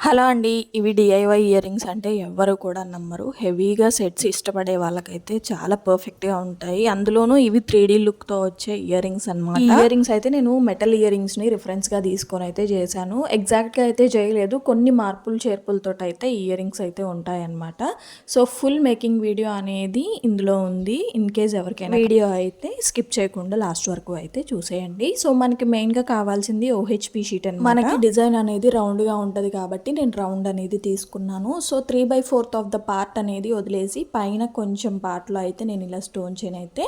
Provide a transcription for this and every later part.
Hello అండి. ఇవి DIY ear rings అంటే ఎవ్వరు కూడా నమ్మరు. హెవీగా సెట్స్ ఇష్టపడే వాళ్ళకైతే చాలా పర్ఫెక్ట్‌గా ఉంటాయి. అందులోనూ ఇవి 3D లుక్‌తో వచ్చే ఇయర్ రింగ్స్ అనమాట. ఈ ఇయర్ రింగ్స్ అయితే నేను మెటల్ ఇయర్ రింగ్స్‌ని రిఫరెన్స్‌గా తీసుకొని అయితే చేశాను. ఎగ్జాక్ట్‌గా అయితే చేయలేదు. కొన్ని మార్పులు చేర్పులతోటైతే ఇయర్ రింగ్స్ అయితే ఉంటాయన్నమాట. సో ఫుల్ మేకింగ్ వీడియో అనేది ఇందులో ఉంది. ఇన్ కేస్ ఎవరికైనా వీడియో అయితే స్కిప్ చేయకుండా లాస్ట్ వరకు అయితే చూసేయండి. సో మనకి మెయిన్‌గా కావాల్సింది ఓహెచ్‌పి షీట్ అనమాట. మనకి డిజైన్ అనేది రౌండ్‌గా ఉంటది కాబట్టి నేను రౌండ్ అనేది తీసుకున్నాను. సో 3/4 ఆఫ్ ద పార్ట్ అనేది వదిలేసి పైన కొంచెం పార్ట్లో అయితే నేను ఇలా స్టోన్ చైన్ అయితే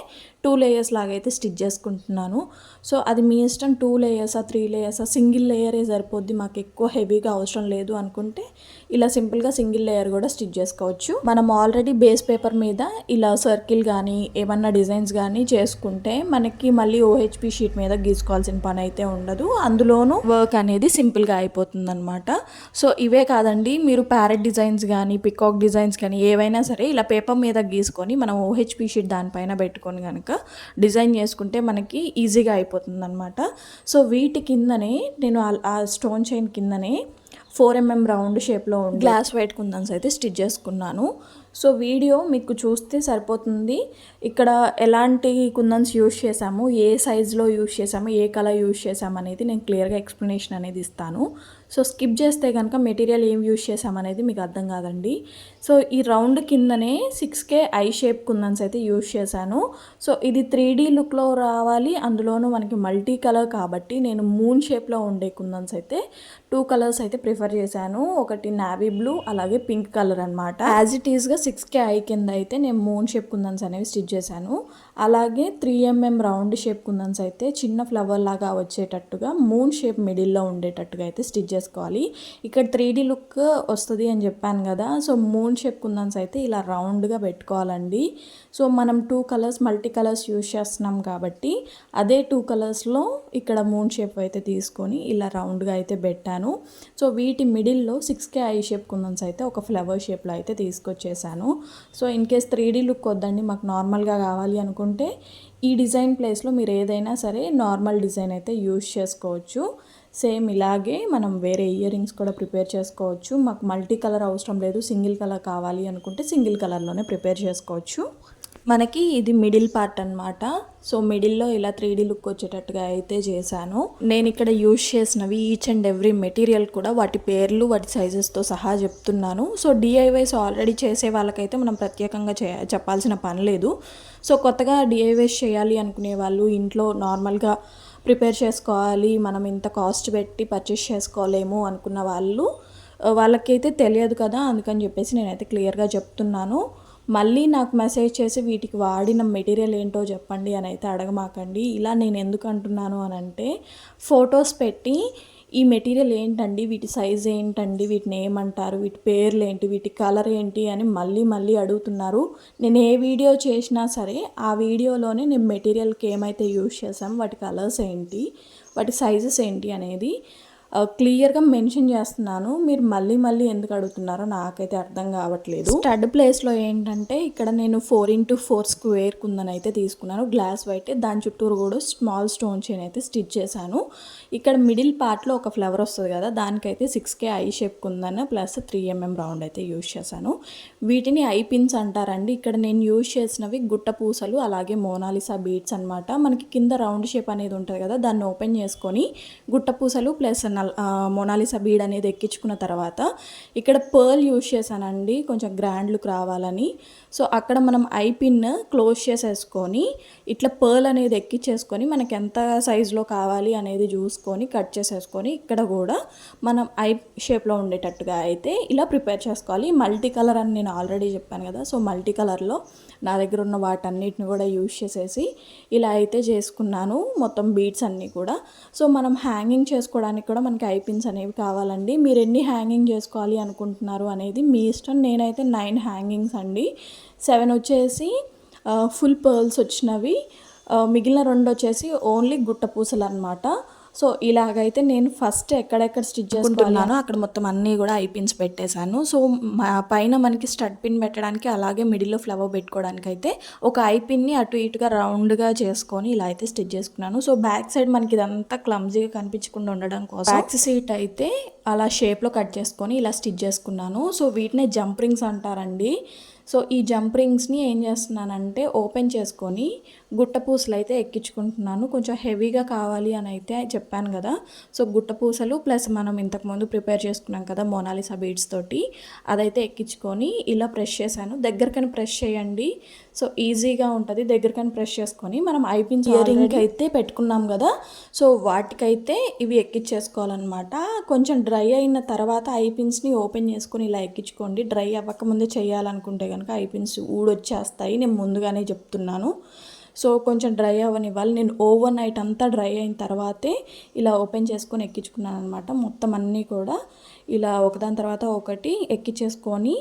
2 లేయర్స్ లాగా అయితే స్టిచ్ చేసుకుంటున్నాను. సో అది మీ ఇష్టం, 2 లేయర్సా 3 లేయర్సా, సింగిల్ లేయరే సరిపోద్ది, మాకు ఎక్కువ హెవీగా అవసరం లేదు అనుకుంటే ఇలా సింపుల్గా సింగిల్ లేయర్ కూడా స్టిచ్ చేసుకోవచ్చు. మనం ఆల్రెడీ బేస్ పేపర్ మీద ఇలా సర్కిల్ కానీ ఏమన్నా డిజైన్స్ కానీ చేసుకుంటే మనకి మళ్ళీ ఓహెచ్పి షీట్ మీద గీసుకోవాల్సిన పని అయితే ఉండదు. అందులోనూ వర్క్ అనేది సింపుల్గా అయిపోతుంది అనమాట. సో ఇవే కాదండి, మీరు ప్యారెట్ డిజైన్స్ కానీ పికాక్ డిజైన్స్ కానీ ఏవైనా సరే ఇలా పేపర్ మీద గీసుకొని మనం ఓహెచ్పి షీట్ దానిపైన పెట్టుకొని కనుక డిజైన్ చేసుకుంటే మనకి ఈజీగా అయిపోతుంది అనమాట. సో వీటి కిందనే నేను ఆ స్టోన్ చైన్ కిందనే 4mm రౌండ్ షేప్లో గ్లాస్ వైట్ కుందన్స్ అయితే స్టిచ్ చేసుకున్నాను. సో వీడియో మీకు చూస్తే సరిపోతుంది. ఇక్కడ ఎలాంటి కుందన్స్ యూజ్ చేసాము, ఏ సైజులో యూజ్ చేసాము, ఏ కలర్ యూజ్ చేసాము అనేది నేను క్లియర్గా ఎక్స్ప్లెనేషన్ అనేది ఇస్తాను. సో స్కిప్ చేస్తే కనుక మెటీరియల్ ఏం యూజ్ చేసామనేది మీకు అర్థం కాదండి. సో ఈ రౌండ్ కిందనే 6K ఐ షేప్ కుందన్స్ అయితే యూజ్ చేశాను. సో ఇది 3D లుక్లో రావాలి, అందులోనూ మనకి మల్టీ కలర్ కాబట్టి నేను మూన్ షేప్లో ఉండే కుందన్స్ అయితే 2 కలర్స్ అయితే ప్రిఫర్ చేశాను. ఒకటి నావీ బ్లూ, అలాగే పింక్ కలర్ అనమాట. యాజ్ ఇట్ ఈస్గా 6K ఐ కింద అయితే నేను మూన్ షేప్ కుందన్స్ అనేవి స్టిచ్ చేశాను. అలాగే 3mm రౌండ్ షేప్ కుందన్స్ అయితే చిన్న ఫ్లవర్ లాగా వచ్చేటట్టుగా మూన్ షేప్ మిడిల్లో ఉండేటట్టుగా అయితే స్టిచ్ చేసుకోవాలి. ఇక్కడ 3D లుక్ వస్తుంది అని చెప్పాను కదా. సో మూన్ షేప్ కుందన్స్ అయితే ఇలా రౌండ్గా పెట్టుకోవాలండి. సో మనం 2 కలర్స్ మల్టీ కలర్స్ యూజ్ చేస్తున్నాం కాబట్టి అదే 2 కలర్స్లో ఇక్కడ మూన్ షేప్ అయితే తీసుకొని ఇలా రౌండ్గా అయితే పెట్టాను. సో వీటి మిడిల్లో 6K ఐ షేప్ కుందన్స్ అయితే ఒక ఫ్లవర్ షేప్లో అయితే తీసుకొచ్చేసాను. So in case 3D look వద్దండి, మాకు నార్మల్గా కావాలి అనుకుంటే ఈ డిజైన్ ప్లేస్లో మీరు ఏదైనా సరే నార్మల్ డిజైన్ అయితే యూజ్ చేసుకోవచ్చు. సేమ్ ఇలాగే మనం వేరే ఇయర్ రింగ్స్ కూడా ప్రిపేర్ చేసుకోవచ్చు. మాకు మల్టీ కలర్ అవసరం లేదు, సింగిల్ కలర్ కావాలి అనుకుంటే సింగిల్ కలర్లోనే ప్రిపేర్ చేసుకోవచ్చు. మనకి ఇది మిడిల్ పార్ట్ అనమాట. సో మిడిల్లో ఇలా 3D లుక్ వచ్చేటట్టుగా అయితే చేశాను. నేను ఇక్కడ యూజ్ చేసినవి ఈచ్ అండ్ ఎవ్రీ మెటీరియల్ కూడా వాటి పేర్లు వాటి సైజెస్తో సహా చెప్తున్నాను. సో డిఐవైస్ ఆల్రెడీ చేసే వాళ్ళకైతే మనం ప్రత్యేకంగా చెప్పాల్సిన పని లేదు. సో కొత్తగా డిఐవైస్ చేయాలి అనుకునే వాళ్ళు, ఇంట్లో నార్మల్గా ప్రిపేర్ చేసుకోవాలి, మనం ఇంత కాస్ట్ పెట్టి పర్చేస్ చేసుకోలేము అనుకున్న వాళ్ళకైతే తెలియదు కదా, అందుకని చెప్పేసి నేనైతే క్లియర్గా చెప్తున్నాను. మళ్ళీ నాకు మెసేజ్ చేసి వీటికి వాడిన మెటీరియల్ ఏంటో చెప్పండి అని అయితే అడగమాకండి. ఇలా నేను ఎందుకు అంటున్నాను అని అంటే, ఫొటోస్ పెట్టి ఈ మెటీరియల్ ఏంటండి, వీటి సైజ్ ఏంటండి, వీటిని ఏమంటారు, వీటి పేర్లు ఏంటి, వీటి కలర్ ఏంటి అని మళ్ళీ అడుగుతున్నారు. నేను ఏ వీడియో చేసినా సరే ఆ వీడియోలోనే నేను మెటీరియల్కి ఏమైతే యూజ్ చేసాం, వాటి కలర్స్ ఏంటి, వాటి సైజెస్ ఏంటి అనేది క్లియర్గా మెన్షన్ చేస్తున్నాను. మీరు మళ్ళీ ఎందుకు అడుగుతున్నారో నాకైతే అర్థం కావట్లేదు. స్టడ్ ప్లేస్లో ఏంటంటే ఇక్కడ నేను 4x4 స్క్వేర్ కుందని అయితే తీసుకున్నాను, గ్లాస్ వైట్. దాని చుట్టూరు కూడా స్మాల్ స్టోన్ చైన్ అయితే స్టిచ్ చేశాను. ఇక్కడ మిడిల్ పార్ట్లో ఒక ఫ్లవర్ వస్తుంది కదా, దానికైతే 6K ఐ షేప్ కుందన ప్లస్ 3mm రౌండ్ అయితే యూజ్ చేశాను. వీటిని ఐ పిన్స్ అంటారండి. ఇక్కడ నేను యూజ్ చేసినవి గుట్ట పూసలు, అలాగే మోనాలిసా బీడ్స్ అనమాట. మనకి కింద రౌండ్ షేప్ అనేది ఉంటుంది కదా, దాన్ని ఓపెన్ చేసుకొని గుట్ట పూసలు ప్లస్ మోనాలిసా బీడ్ అనేది ఎక్కించుకున్న తర్వాత ఇక్కడ పర్ల్ యూజ్ చేశానండి, కొంచెం గ్రాండ్ లుక్ రావాలని. సో అక్కడ మనం ఐ పిన్ క్లోజ్ చేసేసుకొని ఇట్లా పర్ల్ అనేది ఎక్కించేసుకొని మనకి ఎంత సైజులో కావాలి అనేది చూసుకొని కట్ చేసేసుకొని ఇక్కడ కూడా మనం ఐ షేప్లో ఉండేటట్టుగా అయితే ఇలా ప్రిపేర్ చేసుకోవాలి. మల్టీ కలర్ అని నేను ఆల్రెడీ చెప్పాను కదా. సో మల్టీ కలర్లో నా దగ్గర ఉన్న వాటన్నిటిని కూడా యూజ్ చేసేసి ఇలా అయితే చేసుకున్నాను మొత్తం బీడ్స్ అన్నీ కూడా. సో మనం హ్యాంగింగ్ చేసుకోవడానికి కూడా మనకి ఐ పిన్స్ అనేవి కావాలండి. మీరు ఎన్ని హ్యాంగింగ్ చేసుకోవాలి అనుకుంటున్నారు అనేది మీ ఇష్టం. నేనైతే 9 హ్యాంగింగ్స్ అండి, 7 వచ్చేసి ఫుల్ పర్ల్స్ వచ్చినవి, మిగిలిన 2 వచ్చేసి ఓన్లీ గుట్ట పూసలు అనమాట. సో ఇలాగైతే నేను ఫస్ట్ ఎక్కడెక్కడ స్టిచ్ చేసుకుంటున్నానో అక్కడ మొత్తం అన్నీ కూడా ఐ పిన్స్ పెట్టేశాను. సో పైన మనకి స్టడ్ పిన్ పెట్టడానికి అలాగే మిడిల్లో ఫ్లవర్ పెట్టుకోవడానికి అయితే ఒక ఐ పిన్ని అటు ఇటుగా రౌండ్గా చేసుకొని ఇలా అయితే స్టిచ్ చేసుకున్నాను. సో బ్యాక్ సైడ్ మనకి ఇదంతా క్లమ్జీగా కనిపించకుండా ఉండడం కోసం బ్యాక్ సీట్ అయితే అలా షేప్లో కట్ చేసుకొని ఇలా స్టిచ్ చేసుకున్నాను. సో వీటినే జంప్ రింగ్స్ అంటారండి. సో ఈ జంప్ రింగ్స్ని ఏం చేస్తున్నానంటే ఓపెన్ చేసుకొని గుట్ట పూసలు అయితే ఎక్కించుకుంటున్నాను. కొంచెం హెవీగా కావాలి అని అయితే చెప్పాను కదా. సో గుట్ట పూసలు ప్లస్ మనం ఇంతకుముందు ప్రిపేర్ చేసుకున్నాం కదా మోనాలిసా బీడ్స్ తోటి, అదైతే ఎక్కించుకొని ఇలా ప్రెస్ చేశాను. దగ్గరకని ప్రెస్ చేయండి, సో ఈజీగా ఉంటుంది. దగ్గరకని ప్రెస్ చేసుకొని మనం ఐపిన్స్ ఇయర్ రింగ్ అయితే పెట్టుకున్నాం కదా, సో వాటికైతే ఇవి ఎక్కించేసుకోవాలన్నమాట. కొంచెం డ్రై అయిన తర్వాత ఐపిన్స్ని ఓపెన్ చేసుకొని ఇలా ఎక్కించుకోండి. డ్రై అవ్వకముందే చేయాలనుకుంటే కనుక ఐపిన్స్ ఊడొచ్చేస్తాయి, నేను ముందుగానే చెప్తున్నాను. సో కొంచెం డ్రై అవ్వనివ్వాలి. నేను ఓవర్ నైట్ అంతా డ్రై అయిన తర్వాతే ఇలా ఓపెన్ చేసుకొని ఎక్కించుకున్నాను అనమాట. మొత్తం అన్నీ కూడా ఇలా ఒకదాని తర్వాత ఒకటి ఎక్కించేసుకొని,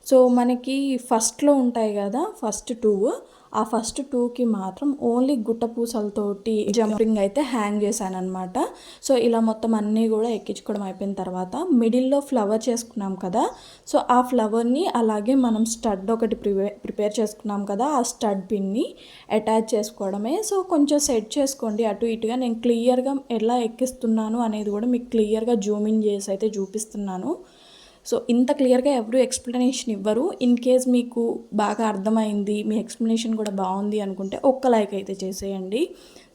సో మనకి ఫస్ట్లో ఉంటాయి కదా ఫస్ట్ 2, ఆ ఫస్ట్ 2కి మాత్రం ఓన్లీ గుట్ట పూసలతోటి జంపింగ్ అయితే హ్యాంగ్ చేశాను అనమాట. సో ఇలా మొత్తం అన్నీ కూడా ఎక్కించుకోవడం అయిపోయిన తర్వాత మిడిల్లో ఫ్లవర్ చేసుకున్నాం కదా, సో ఆ ఫ్లవర్ని అలాగే మనం స్టడ్ ఒకటి ప్రిపేర్ చేసుకున్నాం కదా, ఆ స్టడ్ పిన్ని అటాచ్ చేసుకోవడమే. సో కొంచెం సెట్ చేసుకోండి అటు ఇటుగా. నేను క్లియర్గా ఎలా ఎక్కిస్తున్నాను అనేది కూడా మీకు క్లియర్గా జూమింగ్ చేసి అయితే చూపిస్తున్నాను. సో ఇంత క్లియర్గా ఎవరు ఎక్స్ప్లెనేషన్ ఇవ్వరు. ఇన్ కేస్ మీకు బాగా అర్థమైంది, మీ ఎక్స్ప్లెనేషన్ కూడా బాగుంది అనుకుంటే ఒక్క లైక్ అయితే చేసేయండి.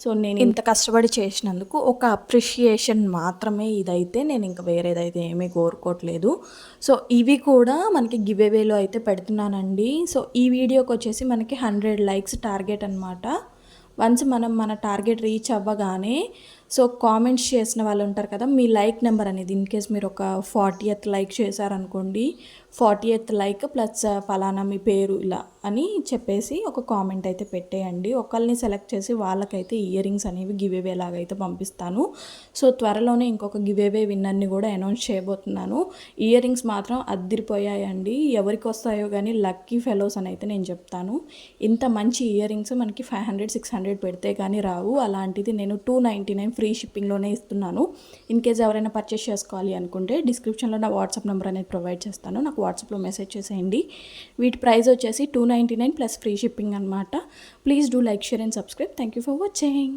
సో నేను ఇంత కష్టపడి చేసినందుకు ఒక అప్రిషియేషన్ మాత్రమే ఇదైతే, నేను ఇంకా వేరేదైతే ఏమీ కోరుకోవట్లేదు. సో ఇవి కూడా మనకి గివ్ అవేలో అయితే పెడుతున్నానండి. సో ఈ వీడియోకి వచ్చేసి మనకి 100 లైక్స్ టార్గెట్ అనమాట. వన్స్ మనం మన టార్గెట్ రీచ్ అవ్వగానే సో కామెంట్స్ చేసిన వాళ్ళు ఉంటారు కదా, మీ లైక్ నెంబర్ అనేది ఇన్ కేస్ మీరు ఒక 40th లైక్ చేశారనుకోండి, 40th లైక్ ప్లస్ ఫలానా మీ పేరు ఇలా అని చెప్పేసి ఒక కామెంట్ అయితే పెట్టేయండి. ఒకళ్ళని సెలెక్ట్ చేసి వాళ్ళకైతే ఇయర్ రింగ్స్ అనేవి గివ్ అవే లాగా అయితే పంపిస్తాను. సో త్వరలోనే ఇంకొక గివ్ అవే విన్నర్ని కూడా అనౌన్స్ చేయబోతున్నాను. ఇయర్ రింగ్స్ మాత్రం అద్దిరిపోయాయండి. ఎవరికి వస్తాయో కానీ లక్కీ ఫెలోస్ అని అయితే నేను చెప్తాను. ఇంత మంచి ఇయర్ రింగ్స్ మనకి 500-600 పెడితే కానీ రావు. అలాంటిది నేను 299 ఫ్రీ షిప్పింగ్లోనే ఇస్తున్నాను. ఇన్ కేస్ ఎవరైనా పర్చేస్ చేసుకోవాలి అనుకుంటే డిస్క్రిప్షన్లో నా వాట్సాప్ నెంబర్ అనేది ప్రొవైడ్ చేస్తాను, నాకు వాట్సాప్లో మెసేజ్ చేసేయండి. వీటి ప్రైస్ వచ్చేసి 299 ప్లస్ ఫ్రీ షిప్పింగ్ అనమాట. Please do like, share and subscribe. Thank you for watching.